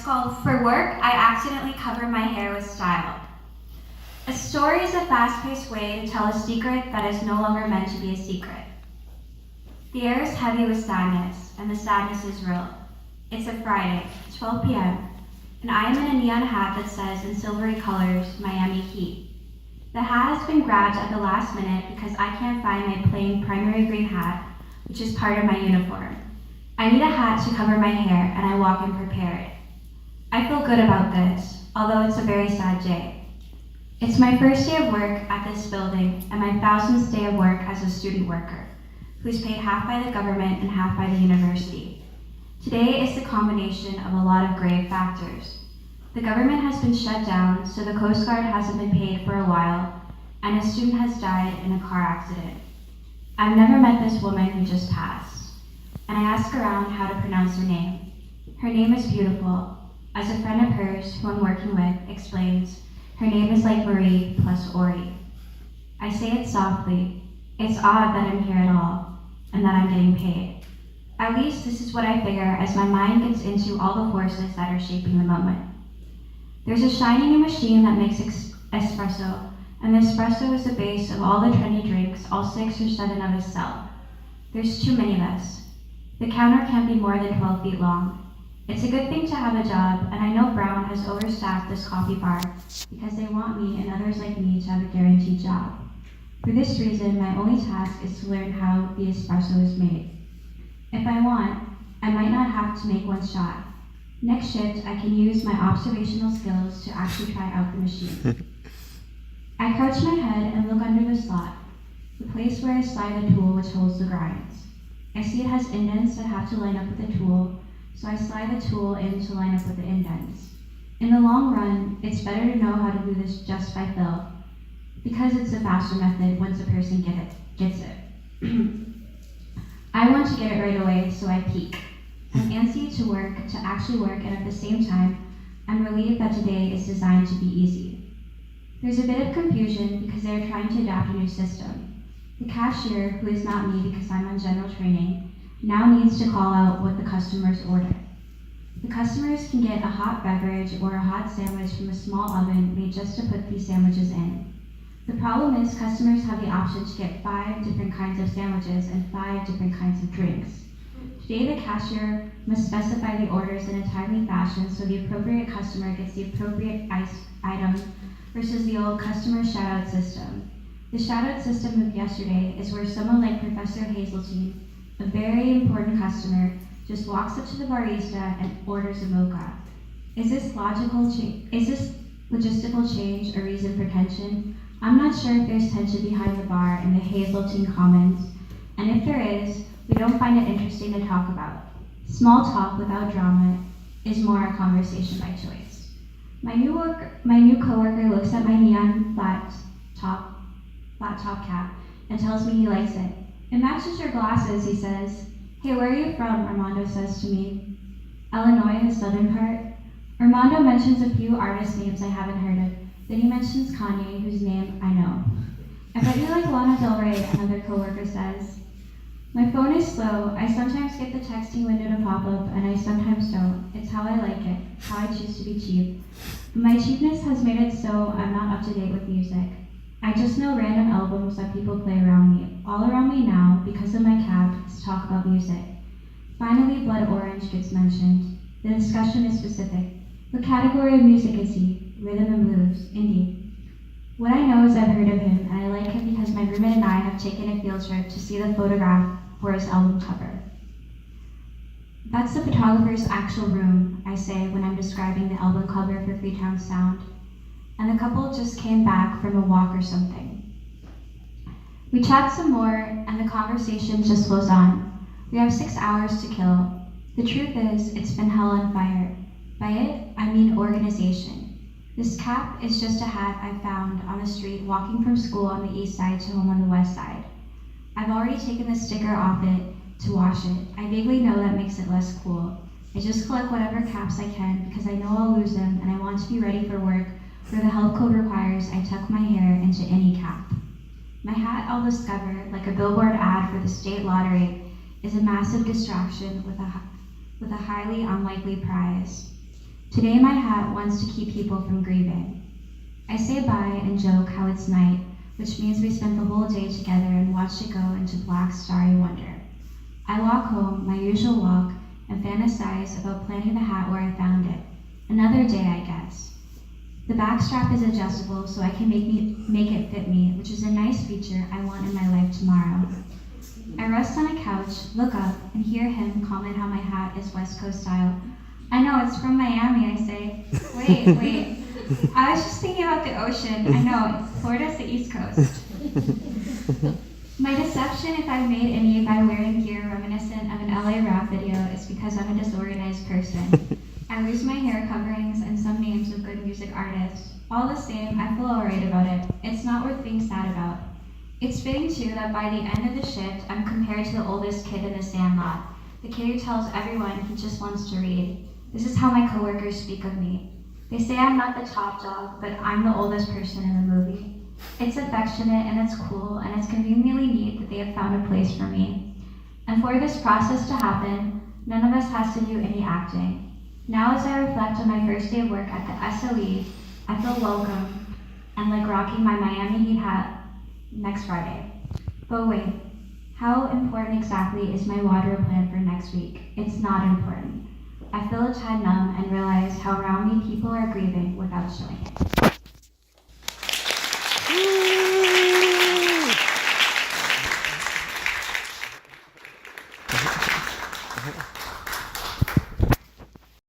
called For Work, I Accidentally Cover My Hair with Style. A story is a fast-paced way to tell a secret that is no longer meant to be a secret. The air is heavy with sadness, and the sadness is real. It's a Friday, 12 p.m., and I am in a neon hat that says in silvery colors, Miami Heat. The hat has been grabbed at the last minute because I can't find my plain primary green hat, which is part of my uniform. I need a hat to cover my hair, and I walk in prepared. I feel good about this, although it's a very sad day. It's my first day of work at this building, and my 1000th day of work as a student worker, who's paid half by the government and half by the university. Today is the combination of a lot of grave factors. The government has been shut down, so the Coast Guard hasn't been paid for a while, and a student has died in a car accident. I've never met this woman who just passed, and I ask around how to pronounce her name. Her name is beautiful. As a friend of hers, who I'm working with, explains, her name is like Marie plus Ori. I say it softly. It's odd that I'm here at all, and that I'm getting paid. At least this is what I figure as my mind gets into all the forces that are shaping the moment. There's a shiny new machine that makes espresso, and the espresso is the base of all the trendy drinks all 6 or 7 of us sell. There's too many of us. The counter can't be more than 12 feet long. It's a good thing to have a job, and I know Brown has overstaffed this coffee bar because they want me and others like me to have a guaranteed job. For this reason, my only task is to learn how the espresso is made. If I want, I might not have to make one shot. Next shift, I can use my observational skills to actually try out the machine. I crouch my head and look under the slot, the place where I slide the tool which holds the grinds. I see it has indents that have to line up with the tool, so I slide the tool in to line up with the indents. In the long run, it's better to know how to do this just by feel, because it's a faster method once a person gets it. I want to get it right away, so I peek. I'm antsy to actually work, and at the same time, I'm relieved that today is designed to be easy. There's a bit of confusion because they are trying to adapt a new system. The cashier, who is not me because I'm on general training, now needs to call out what the customers order. The customers can get a hot beverage or a hot sandwich from a small oven made just to put these sandwiches in. The problem is customers have the option to get 5 different kinds of sandwiches and 5 different kinds of drinks. Today the cashier must specify the orders in a timely fashion so the appropriate customer gets the appropriate item versus the old customer shout-out system. The shout-out system of yesterday is where someone like Professor Hazeltine, a very important customer, just walks up to the barista and orders a mocha. Is this logistical change a reason for tension? I'm not sure if there's tension behind the bar in the Hazeltine Commons, and if there is, we don't find it interesting to talk about. Small talk without drama is more a conversation by choice. My new coworker looks at my neon flat top cap and tells me he likes it. It matches your glasses, he says. Hey, where are you from? Armando says to me. Illinois, the southern part. Armando mentions a few artist names I haven't heard of. Then he mentions Kanye, whose name I know. I bet you like Lana Del Rey, another coworker says. My phone is slow. I sometimes get the texting window to pop up, and I sometimes don't. It's how I like it, how I choose to be cheap. But my cheapness has made it so I'm not up to date with music. I just know random albums that people play around me. All around me now, because of my cap, is talk about music. Finally, Blood Orange gets mentioned. The discussion is specific. What category of music is he? Rhythm and blues, indie. What I know is I've heard of him, and I like him because my roommate and I have taken a field trip to see the photograph for his album cover. That's the photographer's actual room, I say when I'm describing the album cover for Freetown Sound. And the couple just came back from a walk or something. We chat some more, and the conversation just flows on. We have 6 hours to kill. The truth is, it's been hell on fire. By it, I mean organization. This cap is just a hat I found on the street walking from school on the east side to home on the west side. I've already taken the sticker off it to wash it. I vaguely know that makes it less cool. I just collect whatever caps I can because I know I'll lose them and I want to be ready for work where the health code requires I tuck my hair into any cap. My hat, I'll discover, like a billboard ad for the state lottery, is a massive distraction with a highly unlikely prize. Today my hat wants to keep people from grieving. I say bye and joke how it's night, which means we spent the whole day together and watched it go into black starry wonder. I walk home, my usual walk, and fantasize about planting the hat where I found it. Another day, I guess. The back strap is adjustable so I can make it fit me, which is a nice feature I want in my life tomorrow. I rest on a couch, look up, and hear him comment how my hat is West Coast style. I know, it's from Miami, I say. Wait. I was just thinking about the ocean. I know, Florida's the East Coast. My deception if I've made any by wearing gear reminiscent of an LA rap video is because I'm a disorganized person. I lose my hair coverings and some names of good music artists. All the same, I feel alright about it. It's not worth being sad about. It's fitting too that by the end of the shift, I'm compared to the oldest kid in the sandlot. The kid who tells everyone he just wants to read. This is how my coworkers speak of me. They say I'm not the top dog, but I'm the oldest person in the movie. It's affectionate and it's cool and it's conveniently neat that they have found a place for me. And for this process to happen, none of us has to do any acting. Now as I reflect on my first day of work at the SOE, I feel welcome and like rocking my Miami Heat hat next Friday. But wait, how important exactly is my water plan for next week? It's not important. I feel a tad numb and realize how around me people are grieving without showing